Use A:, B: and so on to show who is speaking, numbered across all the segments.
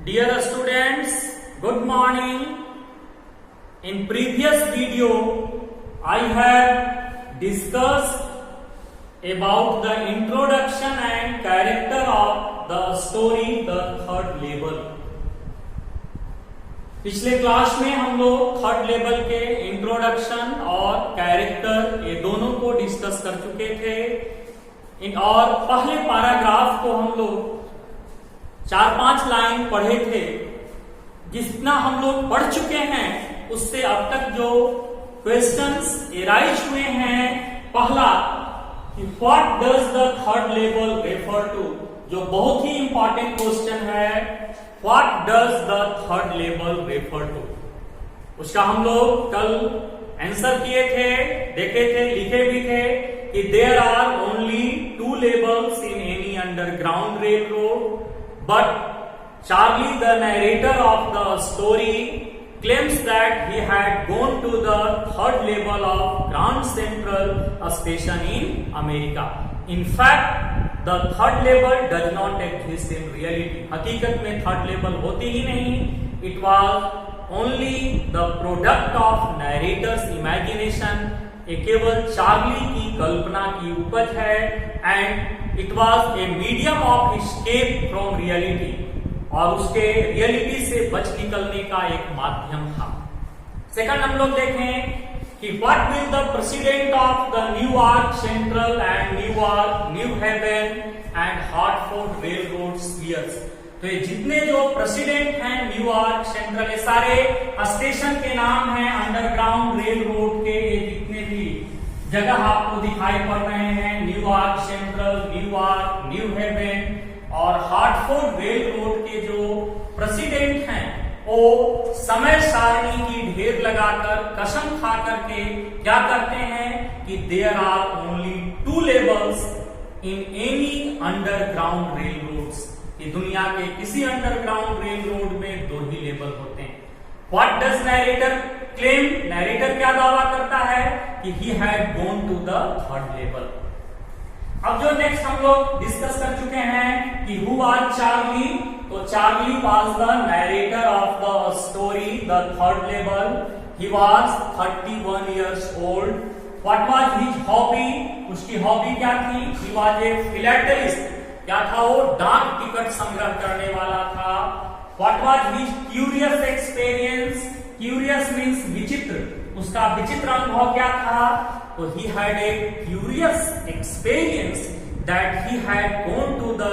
A: Dear students, good morning. In previous video, I have discussed about the introduction and character of the story The Third Level. पिछले class में हम लोग third level के introduction और character ये दोनों को डिस्कस कर चुके थे और पहले पैराग्राफ को हम लोग 4-5 लाइन पढ़े थे। जितना हम लोग पढ़ चुके हैं उससे अब तक जो क्वेश्चंस एराइज हुए हैं, पहला कि what does the third level refer to, जो बहुत ही इंपॉर्टेंट क्वेश्चन है। What does the third level refer to, उसका हम लोग कल आंसर किए थे, देखे थे, लिखे भी थे कि there are only 2 levels in any underground railroad, but Charlie, the narrator of the story, claims that he had gone to the third level of Grand Central Station in America. In fact, the third level does not exist in reality. हकीकत में third level होती ही नहीं. It was only the product of narrator's imagination. ये केवल Charlie की कल्पना की उपज है. And it was a medium of escape from reality. और उसके रियलिटी से बच निकलने का एक माध्यम था. सेकंड हम लोग देखें कि what will the president of the New York Central and New York New Haven and Hartford railroad spears. तो ये जितने जो प्रेसिडेंट हैं न्यूयॉर्क सेंट्रल, ये सारे स्टेशन के नाम हैं अंडरग्राउंड रेल रोड के. ये जितने भी जगह आपको दिखाई पड़ रहे हैं, New York Central, New York, New Haven और हार्टफोर्ड रेल रोड के जो प्रेसिडेंट हैं, वो समय सारणी की ढेर लगाकर कसम खा करके क्या करते हैं कि there are only 2 levels in any underground railroads. ये दुनिया के किसी अंडरग्राउंड रेल रोड में 2 ही लेवल होते हैं. What does narrator claim, narrator क्या दावा करता है कि he had gone to the third level. अब जो नेक्स्ट हम लोग डिस्कस कर चुके हैं कि हु वाज चार्ली, तो Charlie was the narrator of the story the third level. He was 31 years old. What was his hobby, उसकी हॉबी क्या थी? He was a philatelist. क्या था वो? डाक टिकट संग्रह करने वाला था. What was his curious experience, curious means विचित्र, उसका विचित्र अनुभव क्या था? तो he had a curious experience that he had gone to the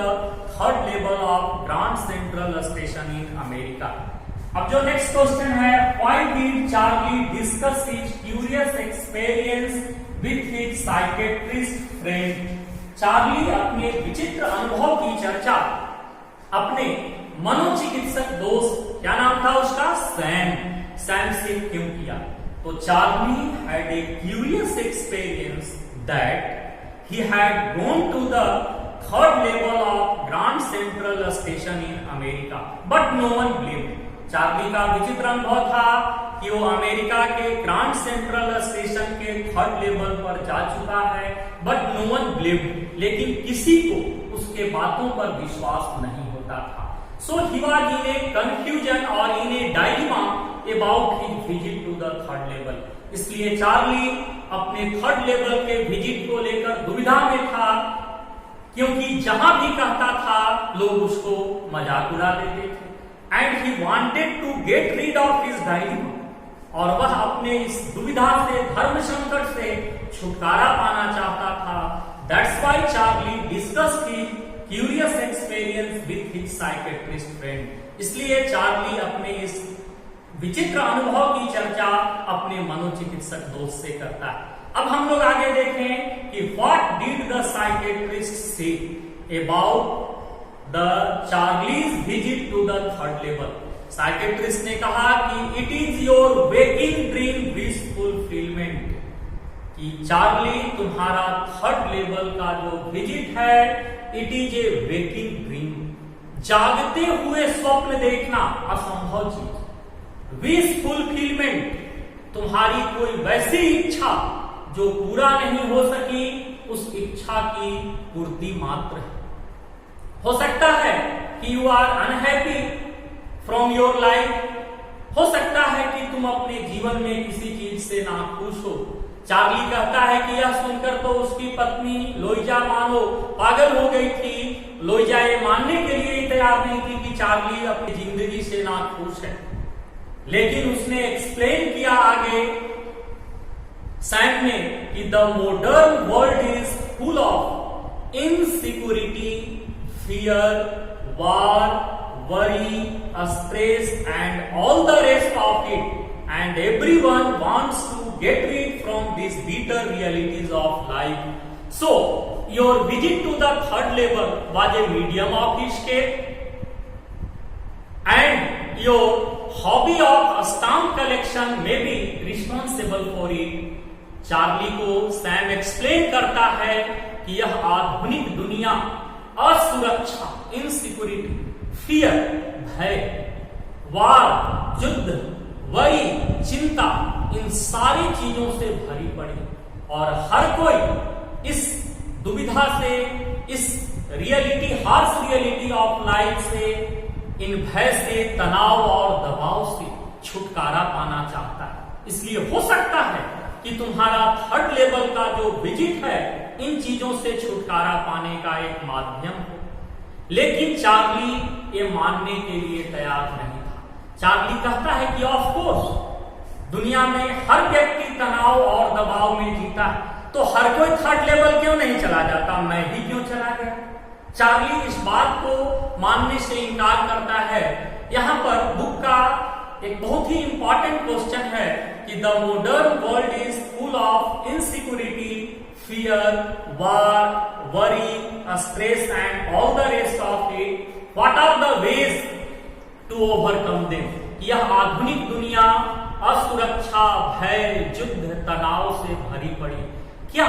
A: third level of Grand Central Station in America. अब जो नेक्स्ट क्वेश्चन है, why did Charlie discuss his curious experience with his psychiatrist friend? Charlie अपने विचित्र अनुभव की चर्चा अपने मनोचिकित्सक दोस्त, क्या नाम था उसका? सैम से क्यों किया? तो Charlie had a curious experience that he had gone to the third level of Grand Central Station in America, but no one blamed. Charlie का विचित्र अनुभव था कि वो अमेरिका के ग्रांड सेंट्रल स्टेशन के थर्ड लेवल पर जा चुका है, बट नो वन ब्लेम्ड, लेकिन किसी को उसके बातों पर विश्वास नहीं होता था. सो he was in a confusion और in a dilemma about his visit to the third level. इसलिए चार्ली अपने थर्ड लेवल के विजिट को लेकर दुविधा में था, क्योंकि जहां भी कहता था लोग उसको मजाक उड़ा देते थे. And he wanted to get rid of his dilemma, और वह अपने इस दुविधा से, धर्म संकट से छुटकारा पाना चाहता था. That's why Charlie discussed his curious experience with his psychiatrist friend. इसलिए चार्ली अपने इस विचित्र अनुभव की चर्चा अपने मनोचिकित्सक दोस्त से करता है. अब हम लोग आगे देखें कि what did the psychiatrist say about the Charlie's visit to the third level. Psychiatrist ने कहा कि it is your waking dream wish fulfillment, कि चार्ली तुम्हारा थर्ड लेवल का जो विजिट है, it is a waking dream, जागते हुए स्वप्न देखना असंभव चीज. विश फुलफिलमेंट, तुम्हारी कोई वैसी इच्छा जो पूरा नहीं हो सकी, उस इच्छा की पूर्ति मात्र है. हो सकता है कि you are unhappy, from your life. हो सकता है कि तुम अपने जीवन में किसी चीज से नाखुश हो। चार्ली कहता है कि यह सुनकर तो उसकी पत्नी लोइजा मानो पागल हो गई थी। लोइजा ये मानने के लिए ही तैयार नहीं थी कि चार्ली अपनी जिंदगी से नाखुश है, लेकिन उसने एक्सप्लेन किया आगे सैम ने कि the modern world is full of insecurity, fear, war, worry, stress and all the rest of it, and everyone wants to get rid from these bitter realities of life. So your visit to the third level was a medium of escape, and your hobby of stamp collection may be responsible for it. Charlie को Sam explain करता है कि यह आधुनिक दुनिया असुरक्षा, insecurity, fear, भय, वार, युद्ध, वरी, चिंता, इन सारी चीजों से भरी पड़ी और हर कोई इस दुविधा से, इस reality, harsh reality of life से, इन भय से, तनाव और दबाव से छुटकारा पाना चाहता है। इसलिए हो सकता है कि तुम्हारा थर्ड लेवल का जो विजिट है इन चीजों से छुटकारा पाने का एक माध्यम हो, लेकिन चार्ली ये मानने के लिए तैयार नहीं था। चार्ली कहता है कि ऑफ कोर्स दुनिया में हर व्यक्ति तनाव और दबाव में जीता है, तो हर कोई थर्ड लेवल क्यों नहीं चला जाता, मैं भी क्यों चला गया। चार्ली इस बात को मानने से इनकार करता है। यहां पर बुक का एक बहुत ही इंपॉर्टेंट क्वेश्चन है कि the modern world is full of insecurity, fear, war, worry, stress and all the rest of it. What are the ways to overcome them? यह आधुनिक दुनिया असुरक्षा, भय, युद्ध, तनाव से भरी पड़ी। क्या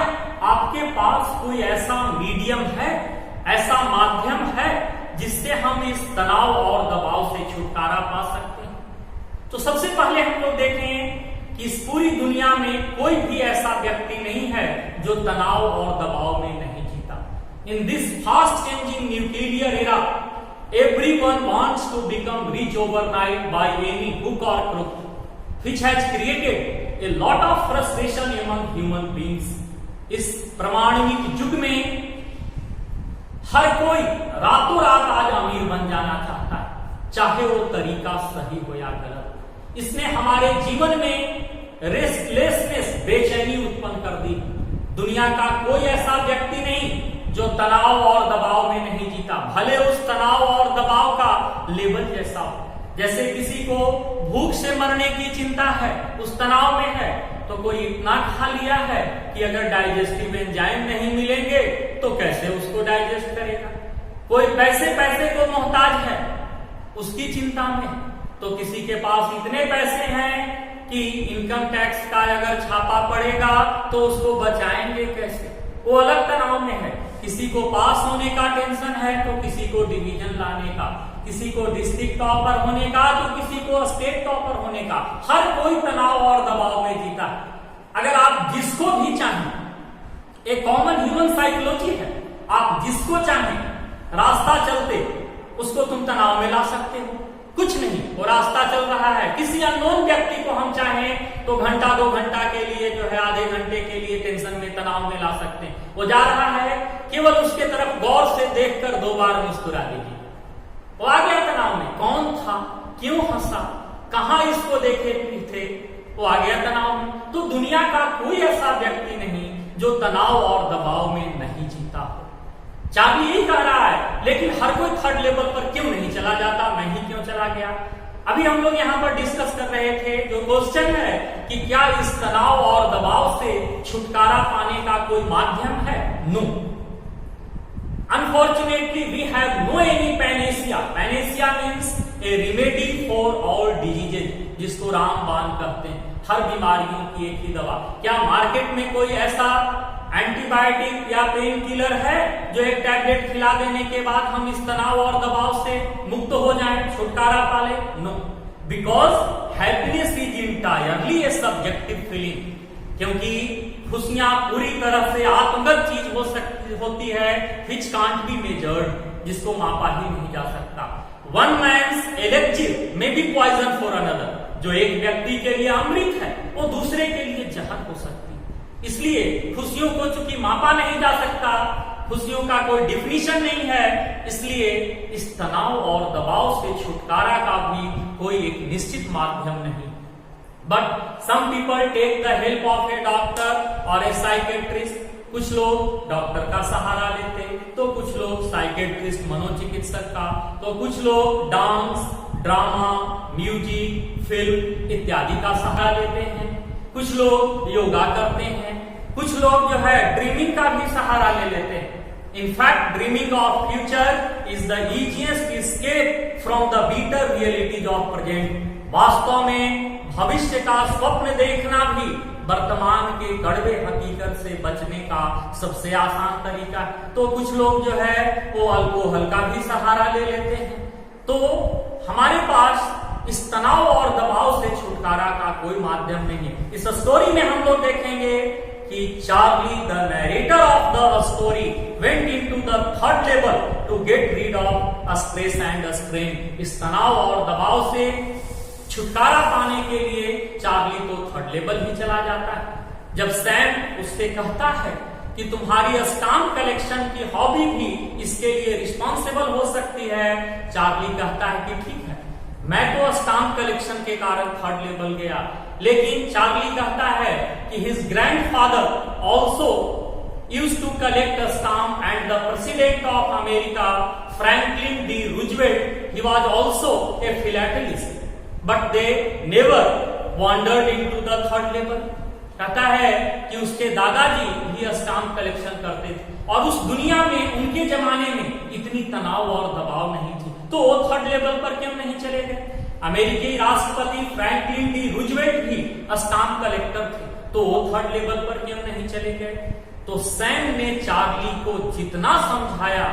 A: आपके पास कोई ऐसा मीडियम है, ऐसा माध्यम है जिससे हम इस तनाव और दबाव से छुटकारा पा सकते हैं? तो सबसे पहले हम लोग देखें कि इस पूरी दुनिया में कोई भी ऐसा व्यक्ति नहीं है जो तनाव और दबाव में नहीं जीता। In this fast changing nuclear era, everyone wants to become rich overnight by any hook or crook, which has created a lot of frustration among human beings. इस प्रमाणिक युग में हर कोई रातों रात आज अमीर बन जाना चाहता है, चाहे वो तरीका सही हो या गलत। इसने हमारे जीवन में रेस्टलेसनेस, बेचैनी उत्पन्न कर दी। दुनिया का कोई ऐसा व्यक्ति नहीं जो तनाव और दबाव में नहीं जीता, भले उस तनाव और दबाव का लेवल जैसा हो। जैसे किसी को भूख से मरने की चिंता है, उस तनाव में है, तो कोई इतना खा लिया है कि अगर डाइजेस्टिव एंजाइम नहीं मिलेंगे तो कैसे उसको डाइजेस्ट करेगा। कोई पैसे को मोहताज है, उसकी चिंता में, तो किसी के पास इतने पैसे हैं कि इनकम टैक्स का अगर छापा पड़ेगा तो उसको बचाएंगे कैसे, वो अलग तनाव में है। किसी को पास होने का टेंशन है तो किसी को डिवीजन लाने का, किसी को डिस्ट्रिक्ट टॉपर होने का तो किसी को स्टेट टॉपर होने का। हर कोई तनाव और दबाव में जीता है। अगर आप जिसको भी चाहें, एक कॉमन ह्यूमन साइकोलॉजी है, आप जिसको चाहें रास्ता चलते उसको तुम तनाव में ला सकते हो। कुछ नहीं, वो रास्ता चल रहा है, किसी अननोन व्यक्ति को हम चाहें तो घंटा 2 घंटा के लिए जो है, आधे घंटे के लिए टेंशन में, तनाव में ला सकते हैं। वो जा रहा है, केवल उसके तरफ गौर से देखकर 2 बार मुस्कुरा दीजिए, वो आ गया तनाव में। कौन था, क्यों हंसा, कहां इसको देखे थे, वो आ गया तनाव में। तो दुनिया का कोई ऐसा व्यक्ति नहीं जो तनाव और दबाव में नहीं जीता हो। चार्ली यही कह रहा है, लेकिन हर कोई थर्ड लेवल पर क्यों नहीं चला जाता, मैं ही क्यों चला गया। अभी हम लोग यहाँ पर डिस्कस कर रहे थे, जो क्वेश्चन है कि क्या इस तनाव और दबाव से छुटकारा पाने का कोई माध्यम है? No, unfortunately we have no any panacea. Panacea means a remedy for all diseases, जिसको रामबाण कहते हैं, हर बीमारियों की एक ही दवा। क्या मार्केट में कोई ऐसा एंटीबायोटिक या पेन किलर है जो एक टैबलेट खिला देने के बाद हम इस तनाव और दबाव से मुक्त हो जाएं, छुटकारा पा लें? No, because happiness is entirely a subjective feeling. क्योंकि खुशियां पूरी तरह से आत्मगत चीज होती है, which can't be measured, जिसको मापा ही नहीं जा सकता। वन मैन्स एलेक्जिव में बी पॉइजन फॉर अनदर। जो एक व्यक्ति के लिए अमृत है वो दूसरे के लिए जहर हो सकती है। इसलिए खुशियों को चूंकि मापा नहीं जा सकता, खुशियों का कोई डिफिनीशन नहीं है, इसलिए इस तनाव और दबाव से छुटकारा का भी कोई एक निश्चित माध्यम नहीं। But some people take the help of a doctor और ए साइकेट्रिस्ट। कुछ लोग डॉक्टर का सहारा लेते, तो कुछ लोग साइकेट्रिस्ट मनोचिकित्सक का, तो कुछ लोग डांस, ड्रामा, म्यूजिक, फिल्म इत्यादि का सहारा लेते हैं। कुछ लोग योगा करते हैं, कुछ लोग जो है ड्रीमिंग का भी सहारा ले लेते हैं। In fact dreaming of future is the easiest escape from the bitter realities of present. वास्तव में भविष्य का स्वप्न देखना भी वर्तमान के कड़वे हकीकत से बचने का सबसे आसान तरीका है। तो कुछ लोग जो है वो अल्कोहल का भी सहारा ले लेते हैं। तो हमारे पास इस तनाव और दबाव से छुटकारा का कोई माध्यम नहीं है। इस स्टोरी में हम लोग देखेंगे कि Charlie the narrator of the story went into the third level to get rid of stress and strain. इस तनाव और दबाव से छुटकारा पाने के लिए चार्ली तो थर्ड लेवल ही चला जाता है। जब सैम उससे कहता है कि तुम्हारी स्टाम्प कलेक्शन की हॉबी भी इसके लिए रिस्पॉन्सिबल हो सकती है, चार्ली कहता है कि ठीक है, मैं तो स्टाम्प कलेक्शन के कारण थर्ड लेवल गया, लेकिन चार्ली कहता है कि his grandfather also used to collect stamp and the president of America Franklin D Roosevelt he was also a philatelist but they never wandered into the third level. कहता है कि उसके दादाजी भी स्टाम्प कलेक्शन करते थे और उस दुनिया में उनके जमाने में इतनी तनाव और दबाव नहीं थी, तो वो थर्ड लेवल पर क्यों नहीं चले गए। अमेरिकी राष्ट्रपति फ्रैंकलिन डी रूजवेल्ट भी स्टाम्प कलेक्टर थे, तो वो थर्ड लेवल पर क्यों नहीं चले गए। तो सैम ने चार्ली को जितना समझाया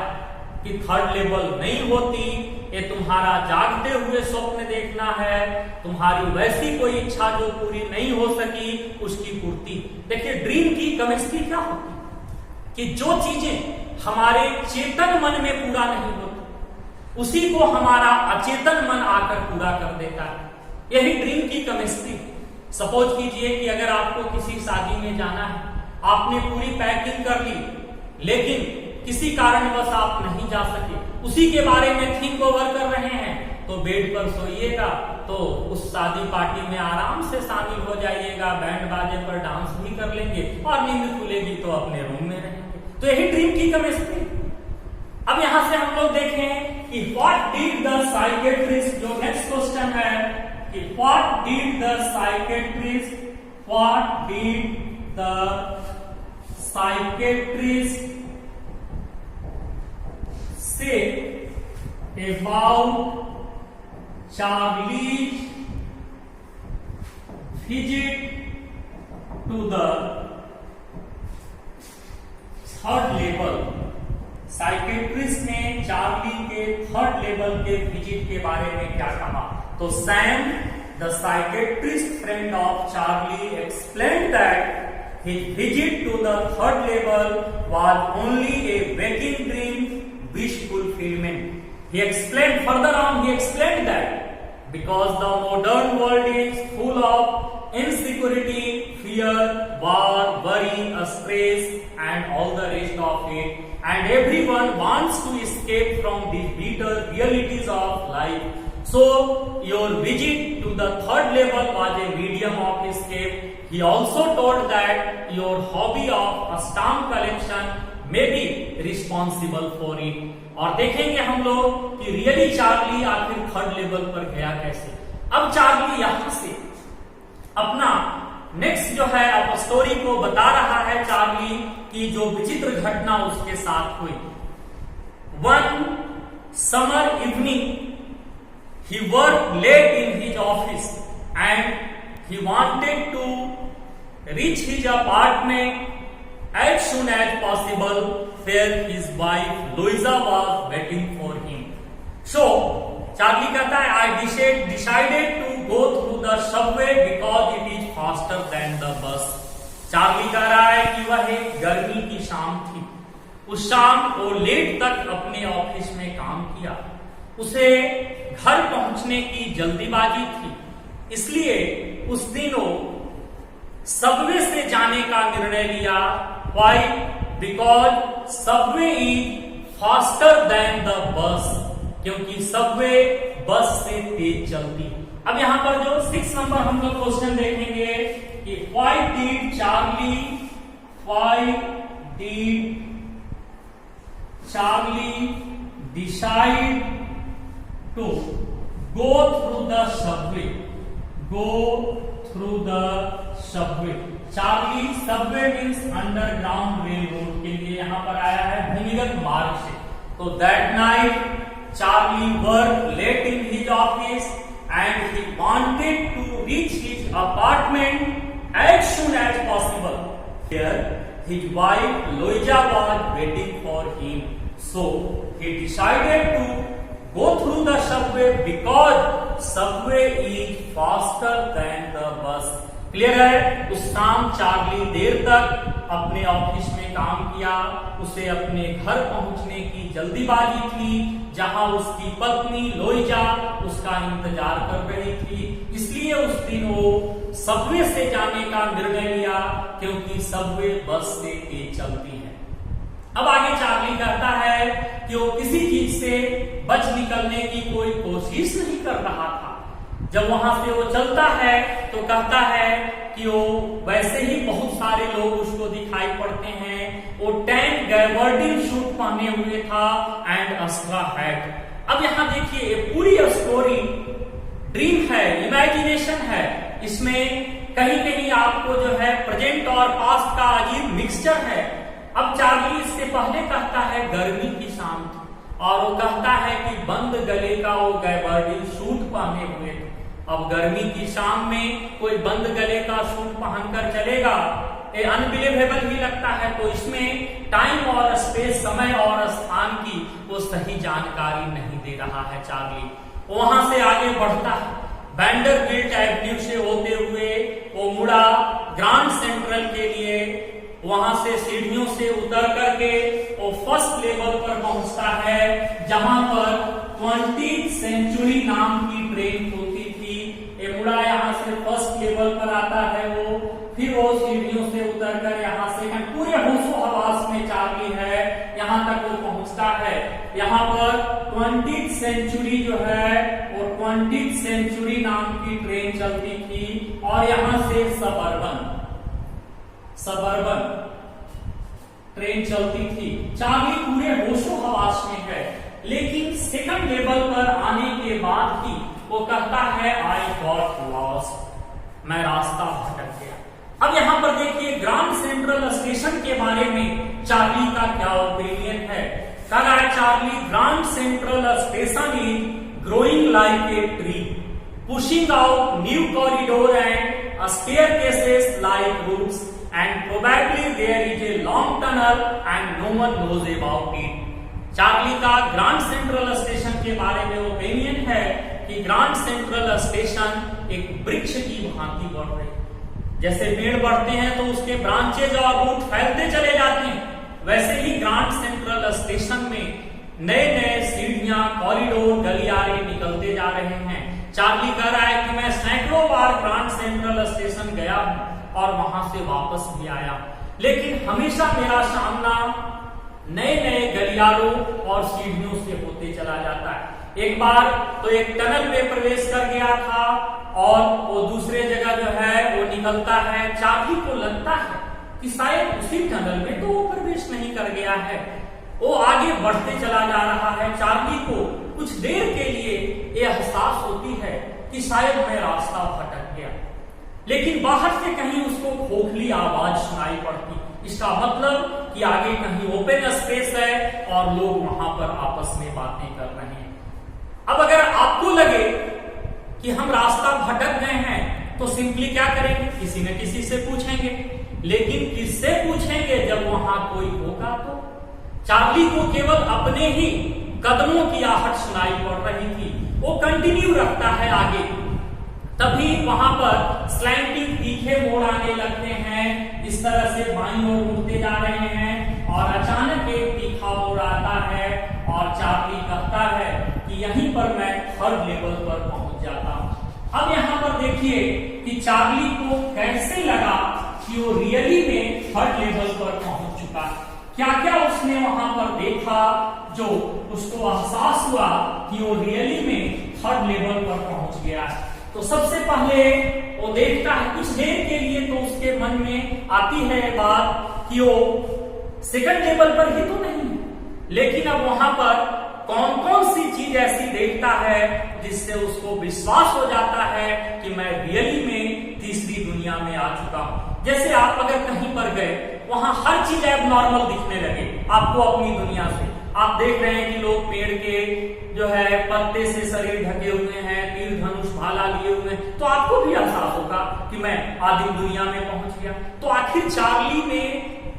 A: कि थर्ड लेवल नहीं होती, ये तुम्हारा जागते हुए स्वप्न देखना है, तुम्हारी वैसी कोई इच्छा जो पूरी नहीं हो सकी उसकी पूर्ति। देखिए ड्रीम की केमिस्ट्री क्या होती कि जो चीजें हमारे चेतन मन में पूरा नहीं होती उसी को हमारा अचेतन मन आकर पूरा कर देता है। यही ड्रीम की केमिस्ट्री। सपोज कीजिए कि अगर आपको किसी शादी में जाना है, आपने पूरी पैकिंग कर ली, लेकिन किसी कारणवश आप नहीं जा सके, उसी के बारे में थिंक ओवर कर रहे हैं, तो बेड पर सोइएगा, तो उस शादी पार्टी में आराम से शामिल हो जाइएगा, बैंड बाजे पर डांस भी कर लेंगे और नींद खुलेगी तो अपने रूम में रहेंगे। तो यही ड्रीम की केमिस्ट्री। अब यहां से हम लोग देखें कि व्हाट डिड द साइकेट्रिस्ट, जो नेक्स्ट क्वेश्चन है कि what did the psychiatrist, what did the psychiatrist say about Charlie's visit to the third level. Psychiatrist ने चार्ली के थर्ड लेवल के विजिट के बारे में क्या कहा। तो Sam the psychiatrist friend of Charlie explain that his visit to the third level was only a waking dream wish fulfillment. He explained further on, he explained that because the modern world is full of insecurity, fear, war, worry, stress and all the rest of it, and everyone wants to escape from the bitter realities of life. So your visit to the third level was a medium of escape. He also told that your hobby of stamp collection may be responsible for it. और देखेंगे हम लोग कि really Charlie आखिर third level पर गया कैसे। अब चार्ली यहां से अपना नेक्स्ट जो है अब स्टोरी को बता रहा है चार्ली की जो विचित्र घटना उसके साथ हुई। One summer evening he worked late in his office and he wanted to reach his apartment as soon as possible where his wife Louisa was waiting for him. So Charlie कहता है I decided to go through the subway because it is faster than the bus. Charlie कह रहा है कि वह एक गर्मी की शाम थी। उस शाम वो लेट तक अपने ऑफिस में काम किया उसे घर पहुंचने की जल्दीबाजी थी, इसलिए उस दिन वो सबवे से जाने का निर्णय लिया। Why? Because Subway is faster than the bus, क्योंकि सबवे बस से तेज चलती। अब यहां पर जो 6 नंबर हम लोग क्वेश्चन देखेंगे कि why did Charlie decide to go through the subway? Charlie Subway means underground railroad के लिए यहां पर आया है, भूमिगत मार्ग से। तो that night Charlie work late in his office and he wanted to reach his apartment as soon as possible. Here his wife Louisa was waiting for him, so he decided to go through the subway because subway is faster than the bus। Clear है? उस शाम Charlie देर तक अपने office में काम किया, उसे अपने घर पहुंचने की जल्दीबाजी थी, जहां उसकी पत्नी लोइजा उसका इंतजार कर रही थी। इसलिए उस दिन वो सबवे से जाने का निर्णय लिया, क्योंकि सबवे बस से तेज चलती है। अब आगे चार्ली कहता है कि वो किसी चीज से बच निकलने की कोई कोशिश नहीं कर रहा था। जब वहां से वो चलता है तो कहता है कि वो वैसे ही बहुत सारे लोग उसको दिखाई पड़ते हैं। वो टैन गैबर्डिन सूट पहने हुए था एंड अस्ट्रा हैट। अब यहां देखिए, ये पूरी स्टोरी ड्रीम है, इमेजिनेशन है। इसमें कहीं कहीं आपको जो है प्रेजेंट और पास्ट का अजीब मिक्सचर है। अब चार्ली इससे पहले कहता है गर्मी की शाम थी, और वो कहता है कि बंद गले का वो गैबर्डिन सूट पहने हुए थे। अब गर्मी की शाम में कोई बंद गले का सूट पहनकर चलेगा, ये अनबिलीवेबल ही लगता है। तो इसमें टाइम और स्पेस, समय और स्थान की वो सही जानकारी नहीं दे रहा है चार्ली। वहां से आगे बढ़ता है, वैंडरबिल्ट एवेन्यू से होते हुए वो मुड़ा ग्रांड सेंट्रल के लिए। वहां से सीढ़ियों से उतर करके वो फर्स्ट लेवल पर पहुंचता है, जहां पर 20th सेंचुरी नाम की ट्रेन होती थी। ये मुड़ा यहाँ से फर्स्ट लेवल पर आता है वो, फिर वो सीढ़ियों से उतर कर यहाँ से पूरे होशो हवास में चार्ली है, यहाँ तक वो पहुंचता है। यहाँ पर 20th सेंचुरी जो है वो 20th सेंचुरी नाम की ट्रेन चलती थी, और यहाँ से सबर्बन ट्रेन चलती थी। चार्ली पूरे होशो हवास में है, लेकिन सेकंड लेवल पर आने के बाद ही वो कहता है आई गॉट लॉस्ट, मैं रास्ता भटक गया। अब यहां पर देखिए ग्रांड सेंट्रल स्टेशन के बारे में चार्ली का क्या ओपिनियन है। कह रहा है Charlie, Grand Central station is growing like a tree, pushing out new corridor and staircases like roots, and probably there is a long tunnel and no one knows about it। Charlie का grand Central station के बारे में opinion है कि grand Central station एक वृक्ष की भांति बढ़ रही है। जैसे पेड़ बढ़ते हैं तो उसके ब्रांचेज और रूट फैलते चले जाते हैं, वैसे ही ग्रांड सेंट्रल स्टेशन में नए नए सीढ़ियां, कॉरिडोर, गलियारे निकलते जा रहे हैं। चार्ली कह रहा है कि मैं सैकड़ों बार ग्रांड सेंट्रल स्टेशन गया हूं और वहां से वापस भी आया, लेकिन हमेशा मेरा सामना नए नए गलियारों और सीढ़ियों से होते चला जाता है। एक बार तो एक टनल में प्रवेश कर गया था और वो दूसरे जगह जो है वो निकलता है। चार्ली को लगता है कि शायद उसी टनल में तो वो प्रवेश नहीं कर गया है। वो आगे बढ़ते चला जा रहा है। चार्ली को कुछ देर के लिए ये एहसास होती है कि शायद मैं रास्ता भटक गया, लेकिन बाहर से कहीं उसको खोखली आवाज सुनाई पड़ती। इसका मतलब कि आगे कहीं ओपन स्पेस है और लोग वहां पर आपस में बातें कर रहे हैं। अब अगर आपको लगे कि हम रास्ता भटक गए हैं तो सिंपली क्या करेंगे, किसी न किसी से पूछेंगे। लेकिन किससे पूछेंगे जब वहां कोई होगा तो? चार्ली को केवल अपने ही कदमों की आहट सुनाई पड़ रही थी। वो कंटिन्यू रखता है आगे, तभी वहां पर स्लैंटिंग तीखे मोड़ आने लगते हैं। इस तरह से बाईं ओर मुड़ते जा रहे हैं और अचानक एक तीखा मोड़ आता है और चार्ली कहता है कि कि यहीं पर मैं थर्ड लेवल पर पहुंच जाता हूं। अब यहां पर देखिए कि चार्ली को कैसे लगा कि वो रियली में थर्ड लेवल पर पहुंच चुका है। क्या क्या उसने वहां पर देखा जो उसको एहसास हुआ कि वो रियली में थर्ड लेवल पर पहुंच गया है। तो सबसे पहले वो देखता है, कुछ देर के लिए तो उसके मन में आती है बात कि वो सेकंड लेवल पर ही तो नहीं, लेकिन अब वहां पर कौन कौन सी चीज ऐसी देखता है जिससे उसको विश्वास हो जाता है कि मैं रियली में तीसरी दुनिया में आ चुका हूं। जैसे आप अगर कहीं पर गए, वहां हर चीज एबनॉर्मल दिखने लगे आपको अपनी दुनिया से। आप देख रहे हैं कि लोग पेड़ के जो है पत्ते से शरीर ढके हुए हैं, तीर धनुष भाला लिए हुए हैं, तो आपको भी एहसास होगा कि मैं आदिम दुनिया में पहुंच गया। तो आखिर चार्ली ने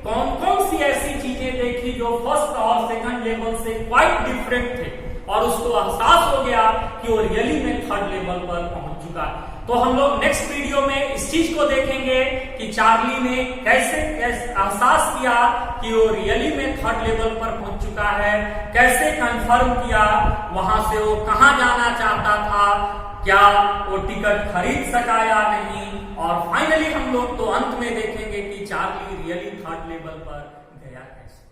A: कौन कौन सी ऐसी चीजें देखी जो फर्स्ट और सेकंड लेवल से क्वाइट डिफरेंट थे और उसको एहसास हो गया कि वो रियली में थर्ड लेवल पर पहुंच चुका है। तो हम लोग नेक्स्ट वीडियो में इस चीज को देखेंगे कि चार्ली ने कैसे एहसास किया कि वो रियली में थर्ड लेवल पर पहुंच चुका है, कैसे कंफर्म किया, वहां से वो कहां जाना चाहता था, क्या वो टिकट खरीद सका या नहीं, और फाइनली हम लोग तो अंत में देखेंगे कि चार्ली रियली थर्ड लेवल पर गया कैसे।